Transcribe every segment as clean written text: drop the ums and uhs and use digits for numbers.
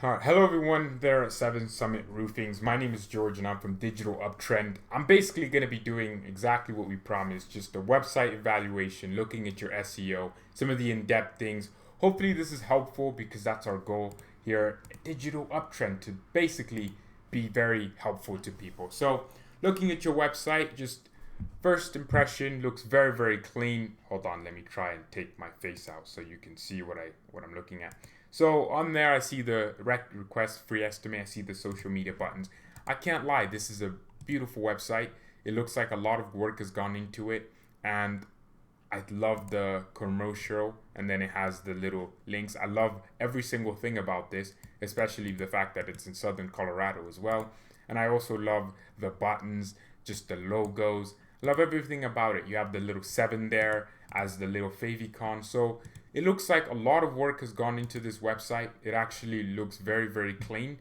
Hello everyone there at 7 Summit Roofings. My name is George and I'm from Digital Uptrend. I'm basically going to be doing exactly what we promised, just a website evaluation, looking at your SEO, some of the in-depth things. Hopefully this is helpful because that's our goal here at Digital Uptrend, to basically be very helpful to people. So looking at your website, just first impression, looks very, very clean. Hold on, let me try and take my face out so you can see what I'm looking at. So on there, I see the request free estimate. I see the social media buttons. I can't lie, this is a beautiful website. It looks like a lot of work has gone into it, and I love the commercial, and then it has the little links. I love every single thing about this, especially the fact that it's in Southern Colorado as well. And I also love the buttons, just the logos. I love everything about it. You have the little 7 there as the little favicon. So it looks like a lot of work has gone into this website. It actually looks very, very clean.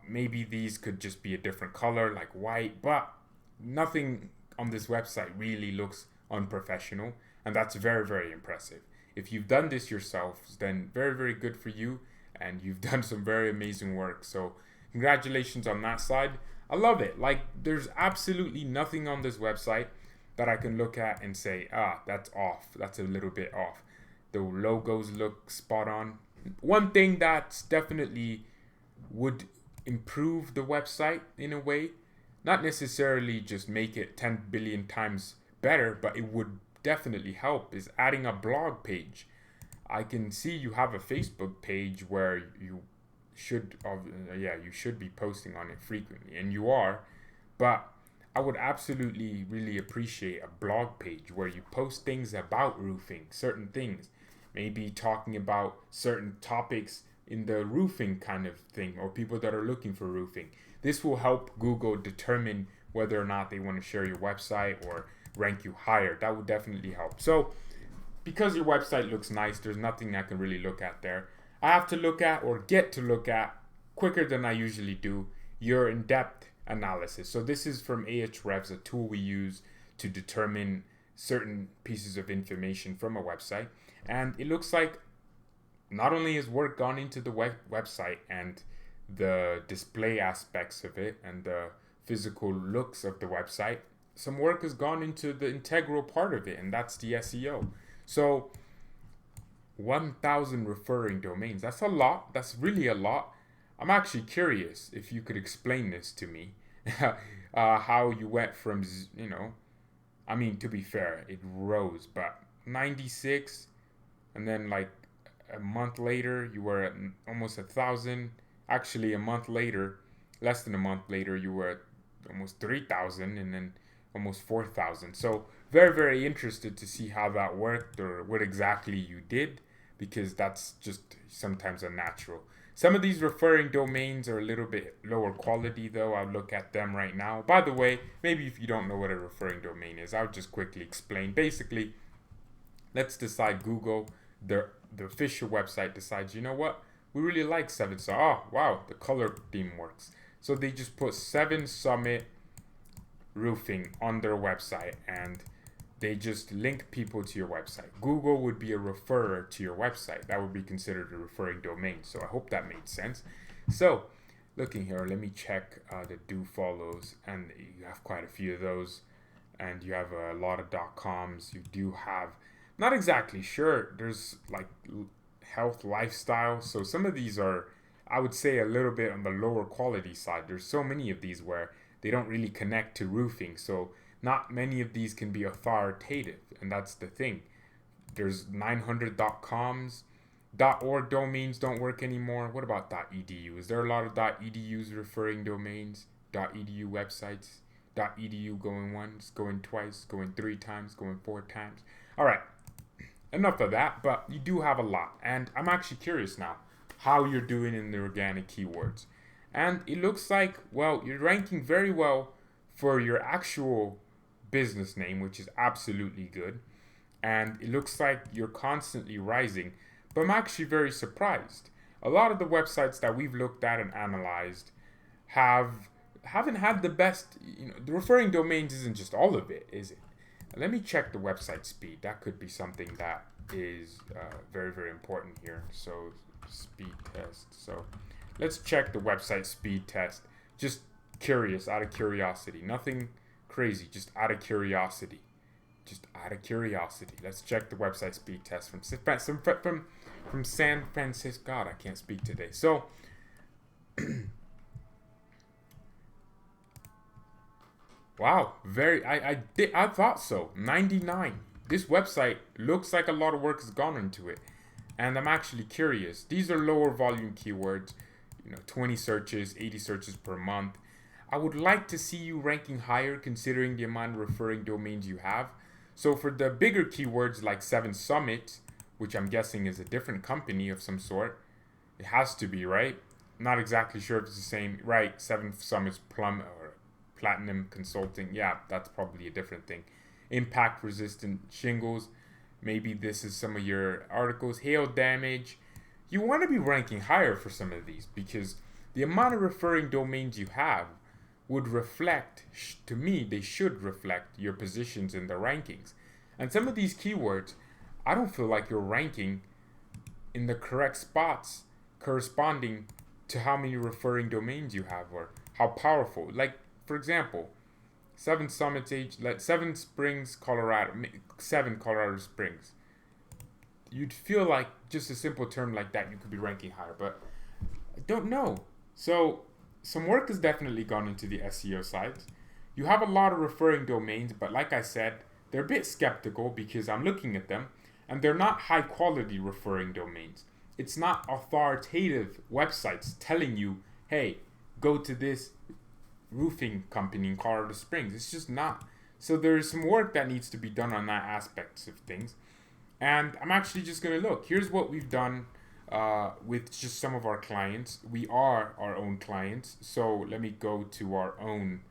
Maybe these could just be a different color, like white, but nothing on this website really looks unprofessional, and that's very, very impressive. If you've done this yourself, then very, very good for you, and you've done some very amazing work. So congratulations on that side. I love it. Like, there's absolutely nothing on this website that I can look at and say, that's off. That's a little bit off. The logos look spot on. One thing that's definitely would improve the website in a way, not necessarily just make it 10 billion times better, but it would definitely help, is adding a blog page. I can see you have a Facebook page where you should be posting on it frequently, and you are, but I would absolutely really appreciate a blog page where you post things about roofing, certain things, maybe talking about certain topics in the roofing kind of thing, or people that are looking for roofing. This will help Google determine whether or not they want to share your website or rank you higher. That would definitely help. So because your website looks nice, there's nothing I can really look at there. I have to look at, or get to look at, quicker than I usually do, your in-depth analysis. So this is from Ahrefs, a tool we use to determine certain pieces of information from a website. And it looks like not only has work gone into the website and the display aspects of it and the physical looks of the website, some work has gone into the integral part of it, and that's the SEO. So 1,000 referring domains, that's a lot. That's really a lot. I'm actually curious if you could explain this to me. How you went from, to be fair, it rose, but 96, and then like a month later, you were at almost 1,000. Actually, a month later, less than a month later, you were at almost 3,000, and then almost 4,000. So very, very interested to see how that worked, or what exactly you did, because that's just sometimes unnatural. Some of these referring domains are a little bit lower quality, though. I'll look at them right now. By the way, maybe if you don't know what a referring domain is, I'll just quickly explain. Basically, let's decide Google, the official website, decides, you know what, we really like 7 Summit. Oh, wow, the color theme works. So they just put 7 Summit Roofing on their website, and they just link people to your website. Google would be a referrer to your website. That would be considered a referring domain. So I hope that made sense. So looking here, let me check the do follows, and you have quite a few of those, and you have a lot of .coms. You do have, not exactly sure, there's like health, lifestyle. So some of these are, I would say, a little bit on the lower quality side. There's so many of these where they don't really connect to roofing. So not many of these can be authoritative, and that's the thing. There's 900 .coms. .org domains don't work anymore. What about .edu? Is there a lot of .edus referring domains? .edu websites? .edu going once, going twice, going 3 times, going 4 times? All right, enough of that, but you do have a lot. And I'm actually curious now how you're doing in the organic keywords. And it looks like, well, you're ranking very well for your actual business name, which is absolutely good, and it looks like you're constantly rising. But I'm actually very surprised. A lot of the websites that we've looked at and analyzed haven't had the best. The referring domains isn't just all of it, is it? Let me check the website speed. That could be something that is very, very important here. So speed test. So let's check the website speed test. Just curious, out of curiosity. Nothing crazy, just out of curiosity. Just out of curiosity. Let's check the website speed test from San Francisco. God, I can't speak today. So, wow, I thought so. 99. This website looks like a lot of work has gone into it, and I'm actually curious. These are lower volume keywords, 20 searches, 80 searches per month. I would like to see you ranking higher considering the amount of referring domains you have. So for the bigger keywords like 7 Summit, which I'm guessing is a different company of some sort, it has to be, right? Not exactly sure if it's the same. Right, 7 Summit's Plum or Platinum Consulting. Yeah, that's probably a different thing. Impact resistant shingles. Maybe this is some of your articles. Hail damage. You want to be ranking higher for some of these because the amount of referring domains you have would reflect, to me, they should reflect your positions in the rankings. And some of these keywords, I don't feel like you're ranking in the correct spots corresponding to how many referring domains you have or how powerful. Like, for example, 7 Summits, 7 Springs, Colorado, 7 Colorado Springs. You'd feel like just a simple term like that, you could be ranking higher, but I don't know. So some work has definitely gone into the SEO sites. You have a lot of referring domains, but like I said, they're a bit skeptical because I'm looking at them and they're not high quality referring domains. It's not authoritative websites telling you, hey, go to this roofing company in Colorado Springs. It's just not. So there's some work that needs to be done on that aspect of things. And I'm actually just going to look. Here's what we've done with just some of our clients. We are our own clients. So let me go to our own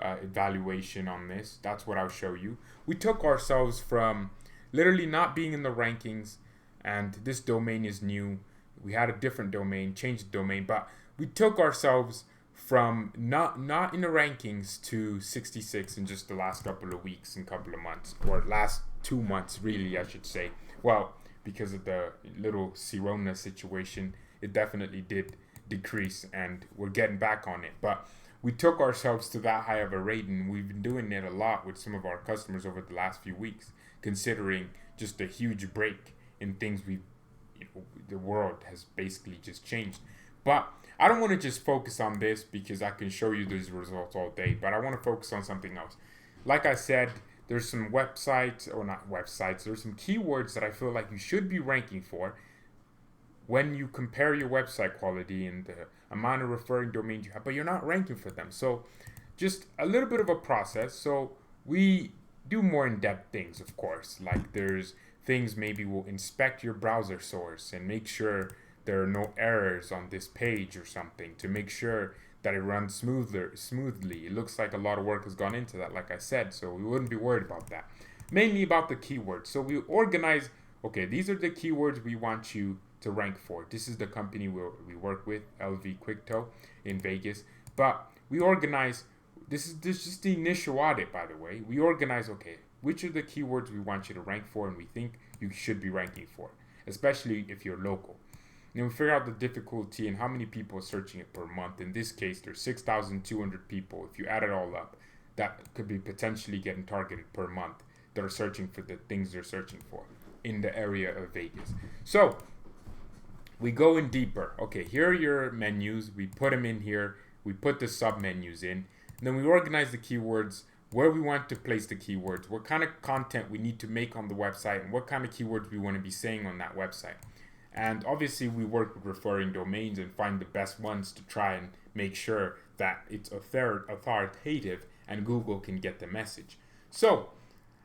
evaluation on this. That's what I'll show you. We took ourselves from literally not being in the rankings, and this domain is new. We had a different domain, changed the domain, but we took ourselves from not in the rankings to 66 in just the last couple of weeks and couple of months, or last 2 months really, I should say. Well, because of the little Sirona situation, it definitely did decrease and we're getting back on it. But we took ourselves to that high of a rating. We've been doing it a lot with some of our customers over the last few weeks, considering just a huge break in things the world has basically just changed. But I don't want to just focus on this because I can show you these results all day, but I want to focus on something else. Like I said, there's some there's some keywords that I feel like you should be ranking for when you compare your website quality and the amount of referring domains you have, but you're not ranking for them. So just a little bit of a process. So we do more in-depth things, of course, like there's things maybe we'll inspect your browser source and make sure there are no errors on this page or something to make sure that it runs smoothly. It looks like a lot of work has gone into that, like I said, so we wouldn't be worried about that. Mainly about the keywords. So we organize, okay, these are the keywords we want you to rank for. This is the company we work with, LV Quicktoe in Vegas. But we organize, this is just the initial audit, by the way. We organize, okay, which are the keywords we want you to rank for and we think you should be ranking for, especially if you're local. And then we figure out the difficulty and how many people are searching it per month. In this case, there's 6,200 people. If you add it all up, that could be potentially getting targeted per month that are searching for the things they're searching for in the area of Vegas. So we go in deeper. Okay, here are your menus. We put them in here. We put the sub menus in. And then we organize the keywords, where we want to place the keywords, what kind of content we need to make on the website, and what kind of keywords we want to be saying on that website. And obviously we work with referring domains and find the best ones to try and make sure that it's authoritative and Google can get the message. So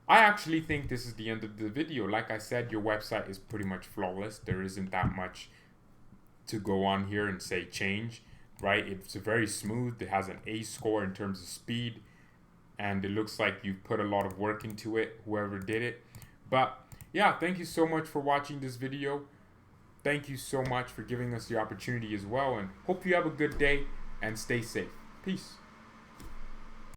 I actually think this is the end of the video. Like I said, your website is pretty much flawless. There isn't that much to go on here and say change, right? It's very smooth. It has an A score in terms of speed, and it looks like you've put a lot of work into it, whoever did it. But yeah, thank you so much for watching this video. Thank you so much for giving us the opportunity as well, and hope you have a good day and stay safe. Peace.